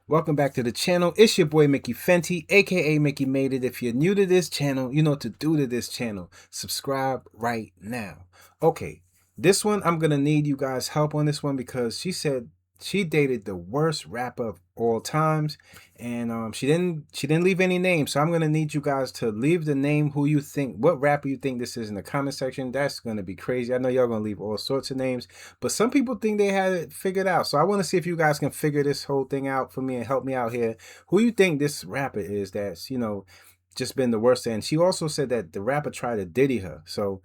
Welcome back to the channel. It's your boy Mickey Fenty, aka Mickey Made It. If you're new to this channel, you know what to do to this channel. Subscribe right now. Okay, this one I'm gonna need you guys' help on this one because she said she dated the worst rapper of all times, and she didn't leave any names. So I'm gonna need you guys to leave the name who you think, what rapper you think this is in the comment section. That's gonna be crazy. I know y'all gonna leave all sorts of names. But some people think they had it figured out. So I want to see if you guys can figure this whole thing out for me and help me out here. Who you think this rapper is that's, just been the worst? And she also said that the rapper tried to diddy her. So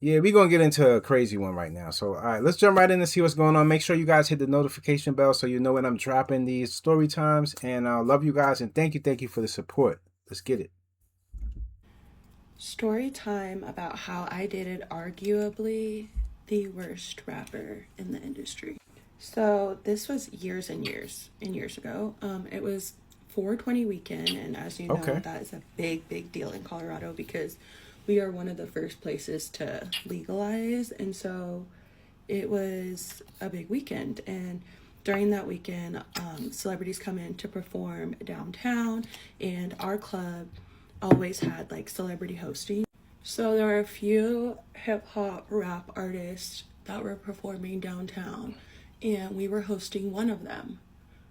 yeah, we're going to get into a crazy one right now. So, all right, let's jump right in and see what's going on. Make sure you guys hit the notification bell so you know when I'm dropping these story times. And I love you guys. And thank you for the support. Let's get it. Story time about how I dated arguably the worst rapper in the industry. So this was years and years ago. It was 420 weekend, and as you know, Okay. that is a big deal in Colorado because we are one of the first places to legalize, and so it was a big weekend. And during that weekend, celebrities come in to perform downtown, and our club always had like celebrity hosting. So there were a few hip hop rap artists that were performing downtown, and we were hosting one of them.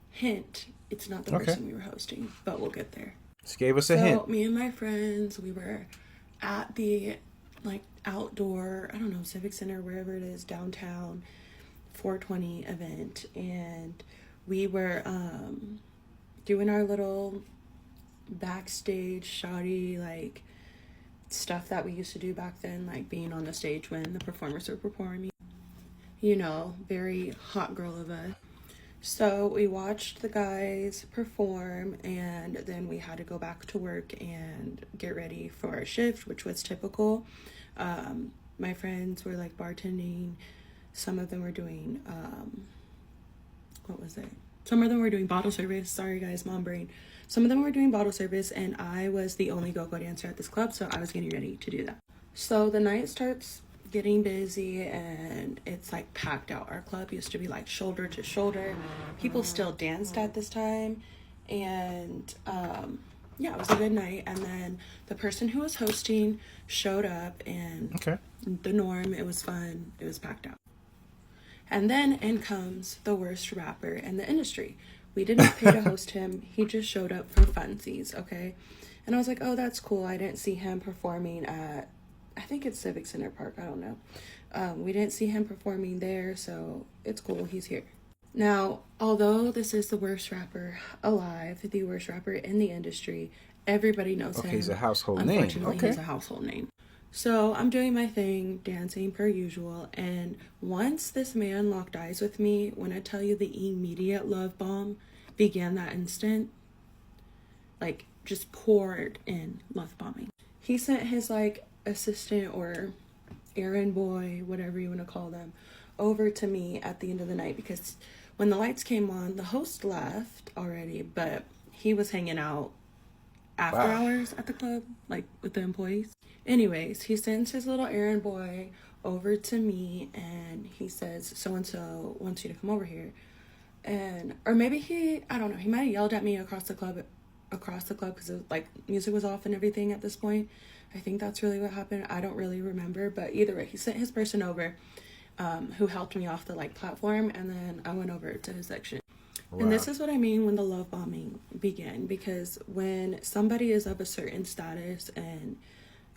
Hint, it's not the Okay. person we were hosting, but we'll get there. Just gave us a So hint. me and my friends, we were at the like outdoor, I don't know, Civic Center, wherever it is, downtown 420 event, and we were doing our little backstage shoddy like stuff that we used to do back then, like being on the stage when the performers were performing. You know, very hot girl of us. So we watched the guys perform, and then we had to go back to work and get ready for our shift, which was typical. My friends were like bartending. Some of them were doing, what was it? Some of them were doing bottle service. Sorry, guys, mom brain. Some of them were doing bottle service, and I was the only go-go dancer at this club, so I was getting ready to do that. So the night starts getting busy, and it's like packed out. Our club used to be like shoulder to shoulder. People still danced at this time, and yeah, it was a good night. And then the person who was hosting showed up, and Okay. the norm, it was fun, it was packed out. And then in comes the worst rapper in the industry. We did not pay to host him. He just showed up for funsies, okay? And I was like, oh, that's cool. I didn't see him performing at, I think it's Civic Center Park. I don't know. We didn't see him performing there, so it's cool. He's here. Now, although this is the worst rapper alive, the worst rapper in the industry, everybody knows Okay, him. he's a household name. Unfortunately, Okay. he's a household name. So I'm doing my thing, dancing per usual, and once this man locked eyes with me, when I tell you the immediate love bomb began that instant, like just poured in love bombing. He sent his like assistant or errand boy, whatever you want to call them, over to me at the end of the night because when the lights came on, the host left already, but he was hanging out after Wow. hours at the club, like with the employees. Anyways, he sends his little errand boy over to me, and he says, so and so wants you to come over here. And or maybe he, I don't know, he might have yelled at me across the club because like music was off and everything at this point. I think that's really what happened. I don't really remember, but either way, he sent his person over, who helped me off the like platform, and then I went over to his section. Wow. And this is what I mean when the love bombing began, because when somebody is of a certain status and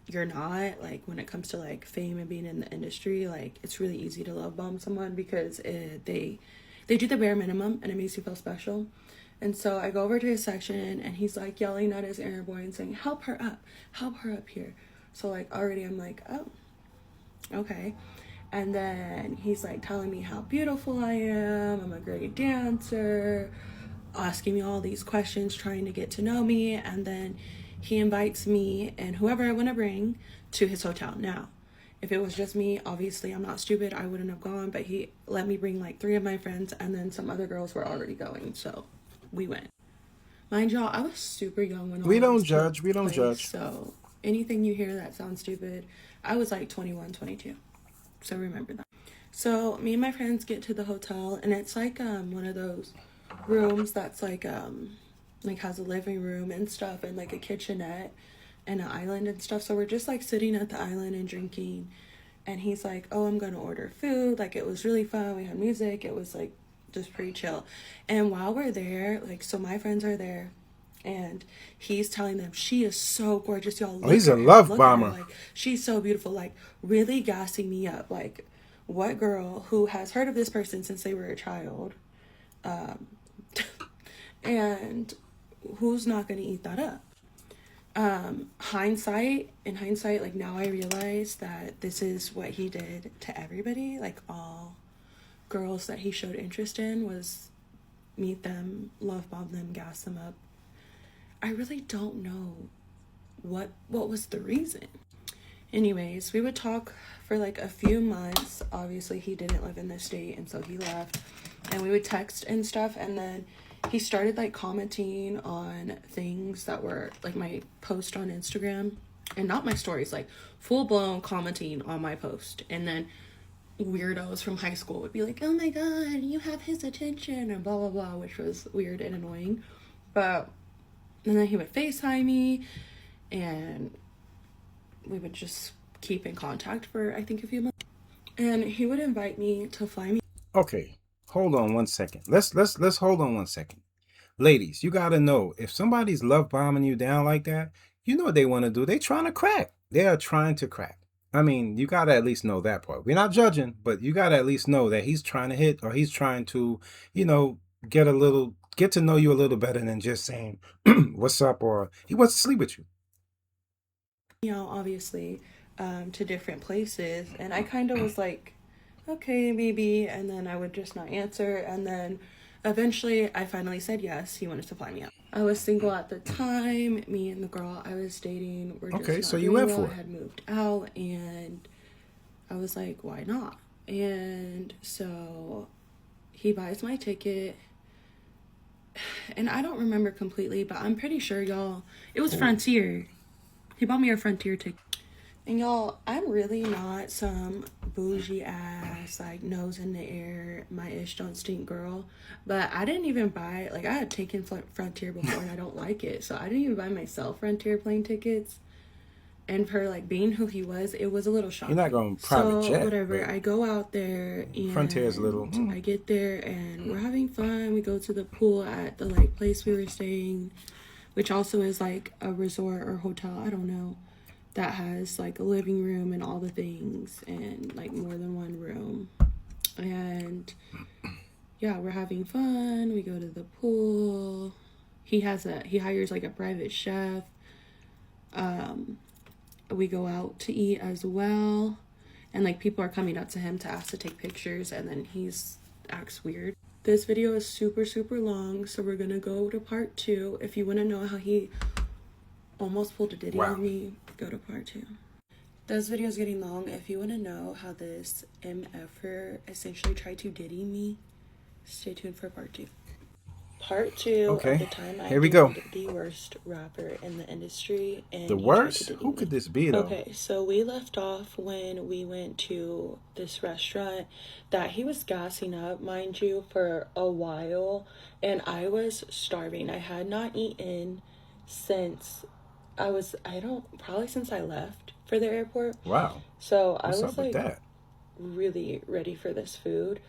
you're not, like when it comes to like fame and being in the industry, like it's really easy to love bomb someone because they do the bare minimum and it makes you feel special. And so I go over to his section, and he's like yelling at his errand boy and saying, help her up here. So like already I'm like, oh, okay. And then he's like telling me how beautiful I am, I'm a great dancer, asking me all these questions, trying to get to know me. And then he invites me and whoever I want to bring to his hotel. Now, if it was just me, obviously I'm not stupid, I wouldn't have gone, but he let me bring like 3 of my friends, and then some other girls were already going, so we went. Mind y'all, I was super young when all We of don't this took judge. We don't place, judge. so anything you hear that sounds stupid, I was like 21, 22. So remember that. So me and my friends get to the hotel, and it's like one of those rooms that's like has a living room and stuff, and like a kitchenette and an island and stuff. So we're just like sitting at the island and drinking. And he's like, "Oh, I'm gonna order food." Like, it was really fun. We had music. It was like just pretty chill. And while we're there, like, so my friends are there, and he's telling them she is so gorgeous, y'all. Oh, Look he's a at her, love look at her. bomber. Like, she's so beautiful. Like, really gassing me up. Like, what girl who has heard of this person since they were a child, and who's not gonna eat that up? In hindsight, like, now I realize that this is what he did to everybody. Like, all girls that he showed interest in was meet them, love bomb them, gas them up. I really don't know what was the reason. Anyways, we would talk for like a few months. Obviously, he didn't live in this state, and so he left. And we would text and stuff, and then he started like commenting on things that were like my post on Instagram, and not my stories, like full blown commenting on my post. And then weirdos from high school would be like, "Oh my god, you have his attention," and blah blah blah, which was weird and annoying. But and then he would FaceTime me, and we would just keep in contact for I think a few months. And he would invite me to fly me. Okay, hold on one second. Let's hold on one second. Ladies, you gotta know if somebody's love bombing you down like that, you know what they want to do. They trying to crack. They are trying to crack. I mean, you gotta at least know that part. We're not judging, but you gotta at least know that he's trying to hit, or he's trying to, you know, get to know you a little better than just saying what's up, or he wants to sleep with you. Obviously, to different places, and I kind of was like, okay, maybe, and then I would just not answer, and then eventually I finally said yes. He wanted to fly me out. I was single at the time. Me and the girl I was dating were just Okay, not so you doing went well. for I it. had moved out, and I was like, why not? And so he buys my ticket, and I don't remember completely, but I'm pretty sure, y'all, it was Frontier. He bought me a Frontier ticket. And y'all, I'm really not some bougie ass, like, nose in the air, my ish don't stink girl. But I didn't even buy, like, I had taken Frontier before and I don't like it. So I didn't even buy myself Frontier plane tickets. And for, like, being who he was, it was a little You're not shocking. going private So, jet, whatever, but I go out there Frontier's a little. and I get there and we're having fun. We go to the pool at the, like, place we were staying, which also is, like, a resort or hotel, I don't know, that has like a living room and all the things and like more than one room. And yeah, we're having fun. We go to the pool. He hires like a private chef. We go out to eat as well. And like people are coming up to him to ask to take pictures, and then he's acts weird. This video is super super long, so we're gonna go to part 2. If you want to know how he almost pulled a Diddy Wow. on me, go to part 2. This video is getting long. If you want to know how this MFer essentially tried to Diddy me, stay tuned for part 2. Part 2, at the Okay, time I here we go. dated the worst rapper in the industry, and The he tried to worst? Diddy Who me. could this be, though? Okay, so we left off when we went to this restaurant that he was gassing up, mind you, for a while, and I was starving. I had not eaten since probably since I left for the airport. Wow. So I What's was up with like that? really ready for this food.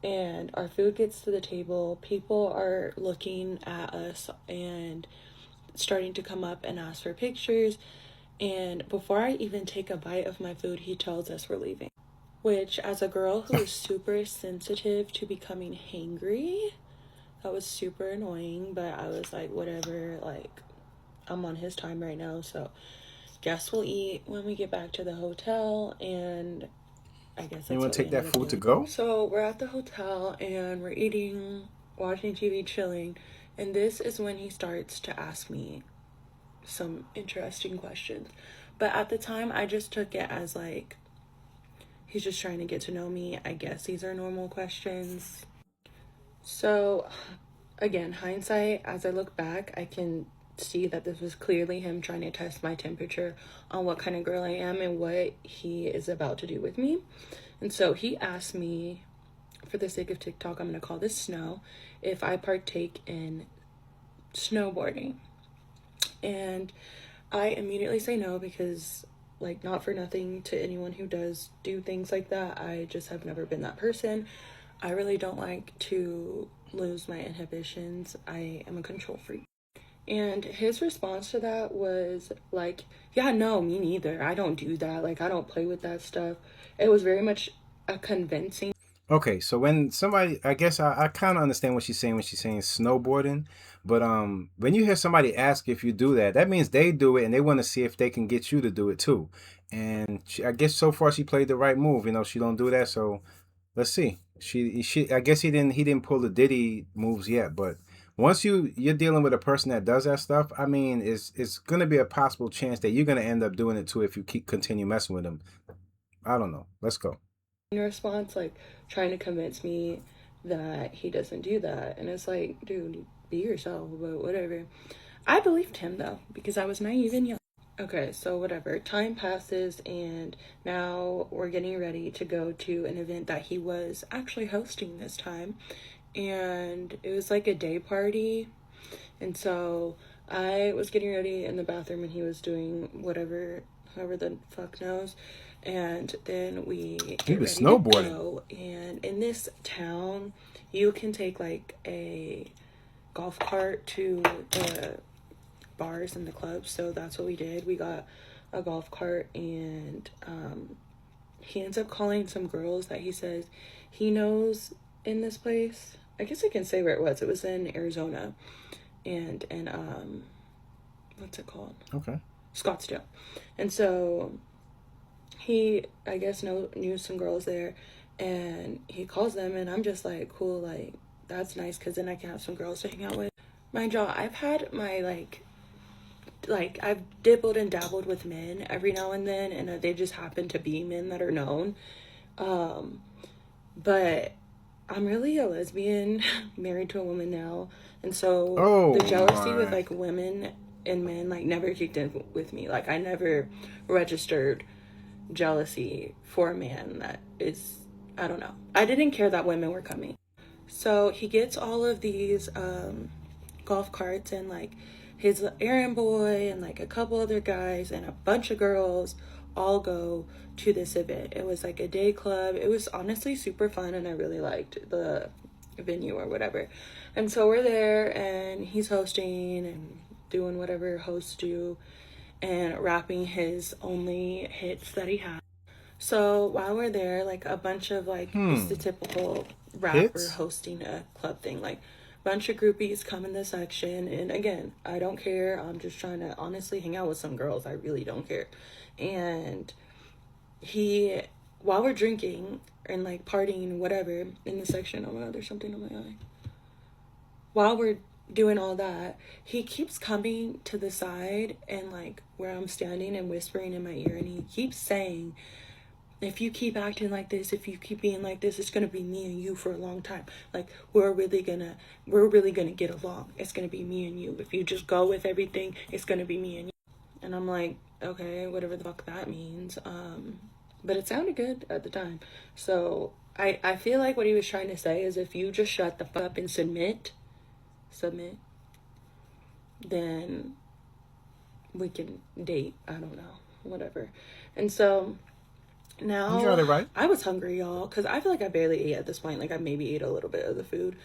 And our food gets to the table. People are looking at us and starting to come up and ask for pictures. And before I even take a bite of my food, he tells us we're leaving. Which, as a girl who is super sensitive to becoming hangry, that was super annoying. But I was like, whatever, like, I'm on his time right now, so guess we'll eat when we get back to the hotel. And I guess that's You want what to we take that ended up food to doing. go? So we're at the hotel and we're eating, watching TV, chilling, and this is when he starts to ask me some interesting questions. But at the time, I just took it as like he's just trying to get to know me. I guess these are normal questions. So again, hindsight, as I look back, I can see that this was clearly him trying to test my temperature on what kind of girl I am and what he is about to do with me. And so he asked me, for the sake of TikTok, I'm going to call this snow, if I partake in snowboarding. And I immediately say no because, like, not for nothing to anyone who does do things like that. I just have never been that person. I really don't like to lose my inhibitions. I am a control freak. And his response to that was like, yeah, no, me neither. I don't do that. Like, I don't play with that stuff. It was very much a convincing. Okay, so when somebody, I guess I kind of understand what she's saying when she's saying snowboarding, but when you hear somebody ask if you do that, that means they do it and they want to see if they can get you to do it too. And I guess so far she played the right move. She don't do that, so let's see. I guess he didn't pull the Diddy moves yet, but once you're dealing with a person that does that stuff, I mean, it's gonna be a possible chance that you're gonna end up doing it too if you continue messing with him. I don't know. Let's go. Response, like trying to convince me that he doesn't do that. And it's like, dude, be yourself, but whatever. I believed him though, because I was naive and young. Okay, so whatever. Time passes, and now we're getting ready to go to an event that he was actually hosting this time. And it was like a day party. And so I was getting ready in the bathroom, and he was doing whatever, whoever the fuck knows. And then we He get was ready to snowboarding. go. And in this town, you can take like a golf cart to the bars and the clubs. So that's what we did. We got a golf cart, and he ends up calling some girls that he says he knows in this place. I guess I can say where it was. It was in Arizona, and what's it called? Okay. Scottsdale. And so he, I guess, knew some girls there, and he calls them, and I'm just like, cool, like, that's nice, because then I can have some girls to hang out with. Mind y'all, I've had my, like, I've dibbled and dabbled with men every now and then, and they just happen to be men that are known. But I'm really a lesbian, married to a woman now, and so Oh the jealousy with, my. like, women and men, like, never kicked in with me. Like, I never registered jealousy for a man that is, I don't know. I didn't care that women were coming. So he gets all of these golf carts, and like his errand boy and like a couple other guys and a bunch of girls all go to this event. It was like a day club. It was honestly super fun, and I really liked the venue or whatever. And so we're there, and he's hosting and doing whatever hosts do, and rapping his only hits that he had. So while we're there, like a bunch of like, it's the typical rapper Hits? hosting a club thing. Like a bunch of groupies come in the section, and again, I don't care. I'm just trying to honestly hang out with some girls. I really don't care. And he, while we're drinking and like partying, whatever, in the section, oh my god, there's something on my eye. While we're doing all that, he keeps coming to the side and like where I'm standing and whispering in my ear, and he keeps saying, if you keep acting like this, if you keep being like this, it's gonna be me and you for a long time. Like we're really gonna get along. It's gonna be me and you. If you just go with everything, it's gonna be me and you. And I'm like, okay, whatever the fuck that means. But it sounded good at the time. So I feel like what he was trying to say is, if you just shut the fuck up and submit, then we can date. I don't know, whatever. And so now, You got it right. I was hungry, y'all, because I feel like I barely ate at this point. Like, I maybe ate a little bit of the food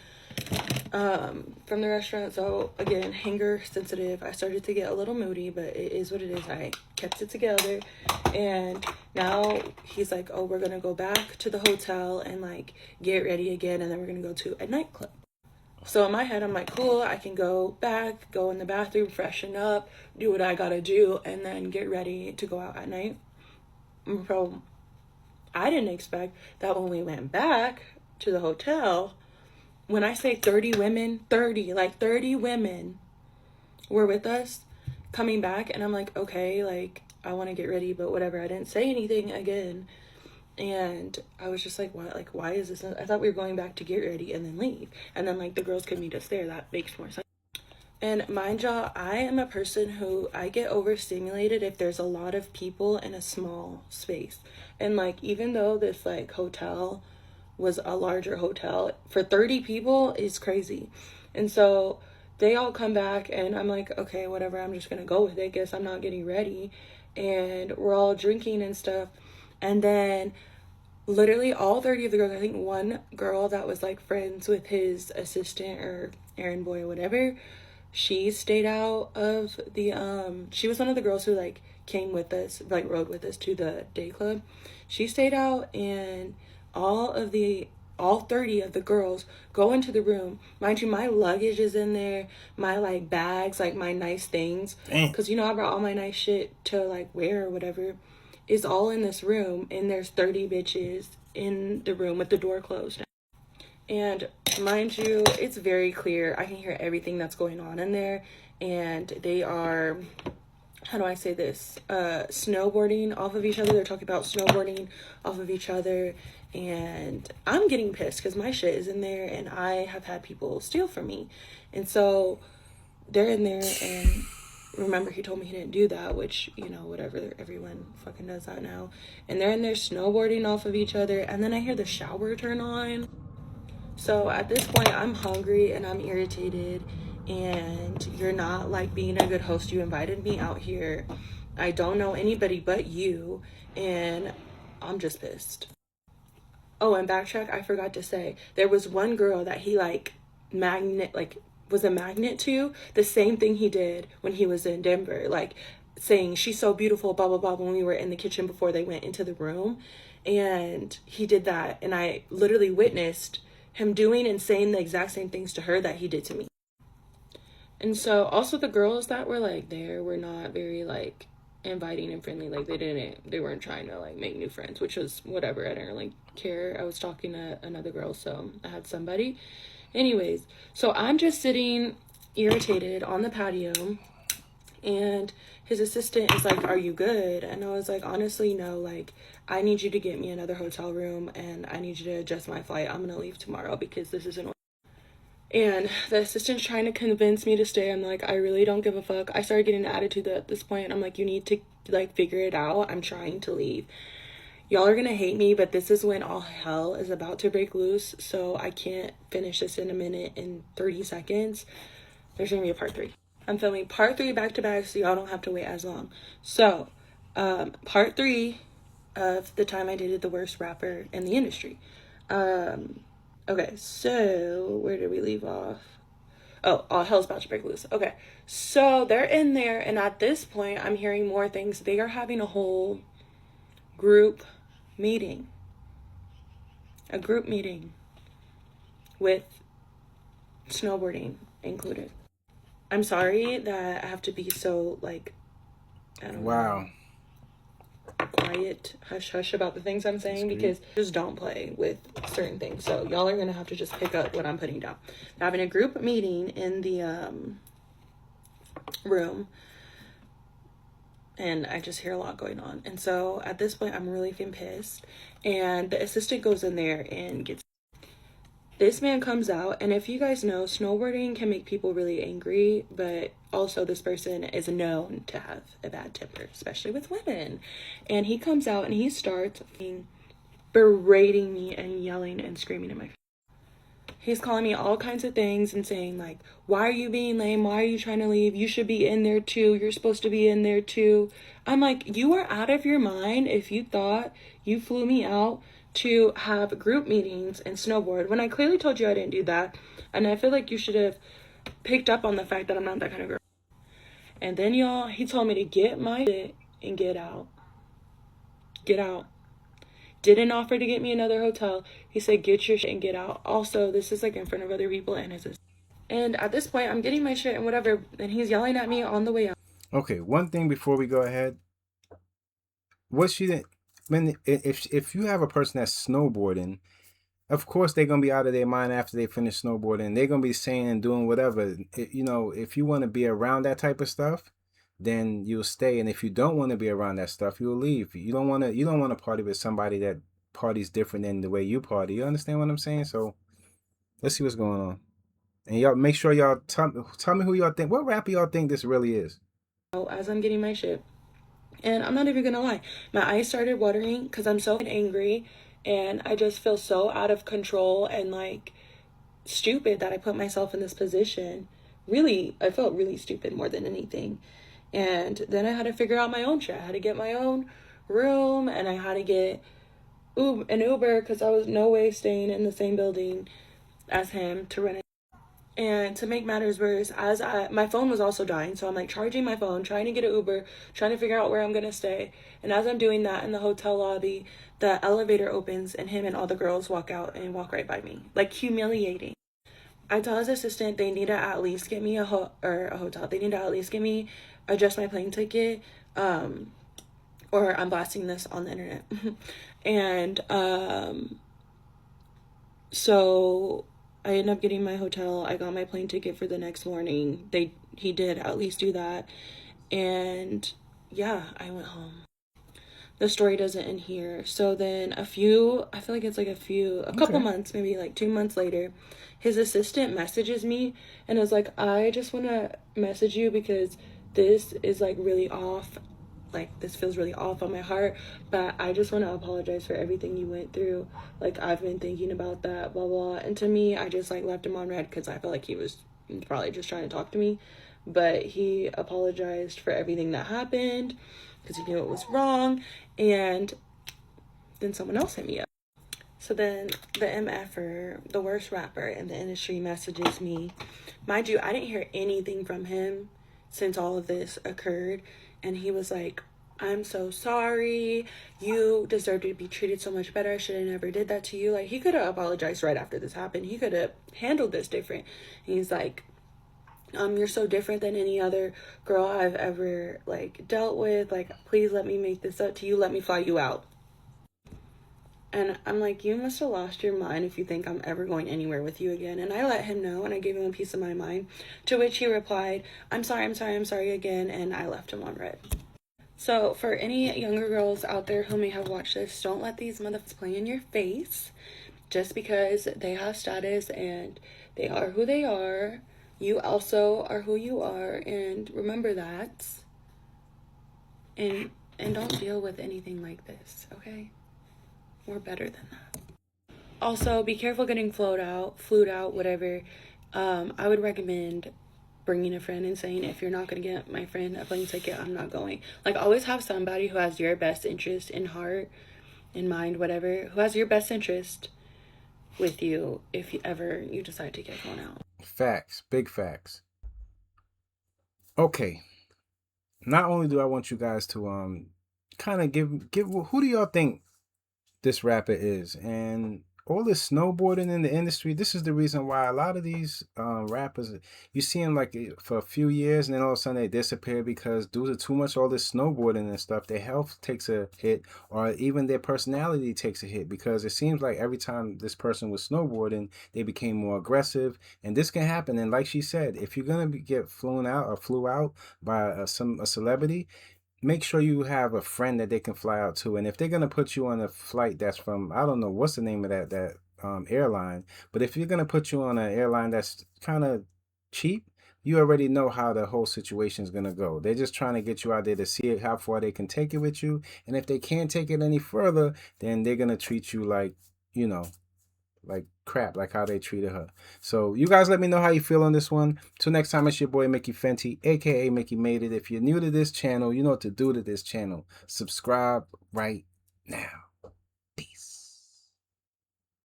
from the restaurant. So, again, hanger sensitive. I started to get a little moody, but it is what it is. I kept it together. And now he's like, oh, we're going to go back to the hotel and, like, get ready again. And then we're going to go to a nightclub. So in my head, I'm like, cool, I can go back, go in the bathroom, freshen up, do what I got to do, and then get ready to go out at night. Bro, I didn't expect that when we went back to the hotel, when I say 30 women, 30 women were with us coming back. And I'm like, okay, like, I want to get ready, but whatever. I didn't say anything again. And I was just like, what? Like, why is this? I thought we were going back to get ready and then leave. And then, like, the girls could meet us there. That makes more sense. And mind y'all, I am a person who, I get overstimulated if there's a lot of people in a small space. And like, even though this like hotel was a larger hotel. For 30 people is crazy. And so they all come back, and I'm like, okay, whatever, I'm just gonna go with it. Guess I'm not getting ready. And we're all drinking and stuff. And then literally all 30 of the girls, I think one girl that was like friends with his assistant or errand boy or whatever, she stayed out of the she was one of the girls who like came with us, like rode with us to the day club. She stayed out, and all of the all 30 of the girls go into the room. Mind you, my luggage is in there, my like bags, like my nice things, Damn. because you know I brought all my nice shit to like wear or whatever, is all in this room, and there's 30 bitches in the room with the door closed. And mind you, it's very clear. I can hear everything that's going on in there. And they are, how do I say this? Snowboarding off of each other. They're talking about snowboarding off of each other. And I'm getting pissed because my shit is in there and I have had people steal from me. And so they're in there, and remember, he told me he didn't do that, which, you know, whatever, everyone fucking does that now. And they're in there snowboarding off of each other. And then I hear the shower turn on. So at this point, I'm hungry and I'm irritated, and you're not like being a good host. You invited me out here. I don't know anybody but you, and I'm just pissed. Oh, and backtrack, I forgot to say, there was one girl that he like was a magnet to, the same thing he did when he was in Denver, like saying she's so beautiful, blah blah blah, when we were in the kitchen before they went into the room. And he did that, and I literally witnessed him doing and saying the exact same things to her that he did to me. And so also the girls that were like there were not very like inviting and friendly. Like they weren't trying to like make new friends, which was whatever. I didn't really care. I was talking to another girl, so I had somebody. Anyways, so I'm just sitting irritated on the patio, and his assistant is like, are you good? And I was like, honestly, no, like, I need you to get me another hotel room, and I need you to adjust my flight. I'm gonna leave tomorrow because this isn't. And the assistant's trying to convince me to stay. I'm like, I really don't give a fuck. I started getting an attitude at this point. I'm like, you need to like figure it out. I'm trying to leave. Y'all are gonna hate me, but this is when all hell is about to break loose. So I can't finish this in a minute and 30 seconds. There's gonna be a part 3. I'm filming part 3 back to back, so y'all don't have to wait as long. So, part 3 of the time I dated the worst rapper in the industry. Okay, so where did we leave off? Oh, all hell's about to break loose. Okay, so they're in there, and at this point, I'm hearing more things. They are having a whole group meeting. A group meeting with snowboarding included. I'm sorry that I have to be so, like, I don't know, quiet, hush hush about the things I'm saying, because just don't play with certain things. So y'all are gonna have to just pick up what I'm putting down. They're having a group meeting in the room, and I just hear a lot going on. And so at this point, I'm really getting pissed, and the assistant goes in there and gets. This man comes out, and if you guys know, snowboarding can make people really angry, but also this person is known to have a bad temper, especially with women. And he comes out and he starts berating me and yelling and screaming in my face. He's calling me all kinds of things and saying, like, why are you being lame? Why are you trying to leave? You should be in there too. You're supposed to be in there too. I'm like, you are out of your mind if you thought you flew me out to have group meetings and snowboard when I clearly told you I didn't do that. And I feel like you should have picked up on the fact that I'm not that kind of girl. And then y'all, he told me to get my shit and get out. Get out. Didn't offer to get me another hotel. He said, get your shit and get out. Also, this is like in front of other people and his. And at this point, I'm getting my shit and whatever, and he's yelling at me on the way out. Okay, one thing before we go ahead. What she didn't, when if you have a person that's snowboarding, of course they're gonna be out of their mind after they finish snowboarding. They're gonna be saying and doing whatever. You know, if you want to be around that type of stuff, then you'll stay. And if you don't want to be around that stuff, you'll leave. You don't want to party with somebody that parties different than the way you party. You understand what I'm saying? So let's see what's going on. And y'all make sure y'all tell me who y'all think. What rapper y'all think this really is? As I'm getting my shit. And I'm not even gonna lie, my eyes started watering because I'm so angry. And I just feel so out of control and like stupid that I put myself in this position. Really, I felt really stupid more than anything. And then I had to figure out my own shit. I had to get my own room, and I had to get an Uber because I was no way staying in the same building as him to rent it. And to make matters worse, my phone was also dying, so I'm like charging my phone, trying to get an Uber, trying to figure out where I'm gonna stay. And as I'm doing that in the hotel lobby, the elevator opens and him and all the girls walk out and walk right by me, like humiliating. I tell his assistant they need to at least get me a hotel. They need to at least get me adjust my plane ticket, or I'm blasting this on the internet. And so I ended up getting my hotel. I got my plane ticket for the next morning. He did at least do that. And yeah, I went home. The story doesn't end here. So then I feel like it's like a couple months, maybe like 2 months later, his assistant messages me and is like, I just want to message you because this is like really off. Like, this feels really off on my heart, but I just want to apologize for everything you went through. Like, I've been thinking about that, blah, blah. And to me, I just like left him on red because I felt like he was probably just trying to talk to me. But he apologized for everything that happened because he knew it was wrong. And then someone else hit me up. So then the MFer, the worst rapper in the industry, messages me. Mind you, I didn't hear anything from him since all of this occurred. And he was like, I'm so sorry. You deserve to be treated so much better. I should have never did that to you. Like, he could have apologized right after this happened. He could have handled this different. And he's like, you're so different than any other girl I've ever like dealt with. Like, please let me make this up to you. Let me fly you out. And I'm like, you must have lost your mind if you think I'm ever going anywhere with you again. And I let him know, and I gave him a piece of my mind. To which he replied, I'm sorry, I'm sorry, I'm sorry again. And I left him on red. So for any younger girls out there who may have watched this, don't let these motherfuckers play in your face. Just because they have status and they are who they are, you also are who you are. And remember that. And don't deal with anything like this, okay? We're better than that. Also, be careful getting flued out, whatever. I would recommend bringing a friend and saying, if you're not going to get my friend a plane ticket, I'm not going. Like, always have somebody who has your best interest in heart, in mind, whatever, who has your best interest with you if you ever you decide to get flown out. Facts, big facts. Okay. Not only do I want you guys to kind of give who do y'all think this rapper is, and all this snowboarding in the industry. This is the reason why a lot of these rappers, you see them like for a few years and then all of a sudden they disappear because due to too much all this snowboarding and stuff, their health takes a hit, or even their personality takes a hit, because it seems like every time this person was snowboarding they became more aggressive. And this can happen, and like she said, if you're gonna get flown out or flew out by a celebrity, make sure you have a friend that they can fly out to. And if they're gonna put you on a flight that's from, I don't know what's the name of that airline, but if you're gonna put you on an airline that's kind of cheap, you already know how the whole situation is gonna go. They're just trying to get you out there to see how far they can take it with you. And if they can't take it any further, then they're gonna treat you like, you know, like crap, like how they treated her. So you guys let me know how you feel on this one. Till next time, it's your boy Mickey Fenty, aka Mickey Made It. If you're new to this channel, you know what to do to this channel. Subscribe right now.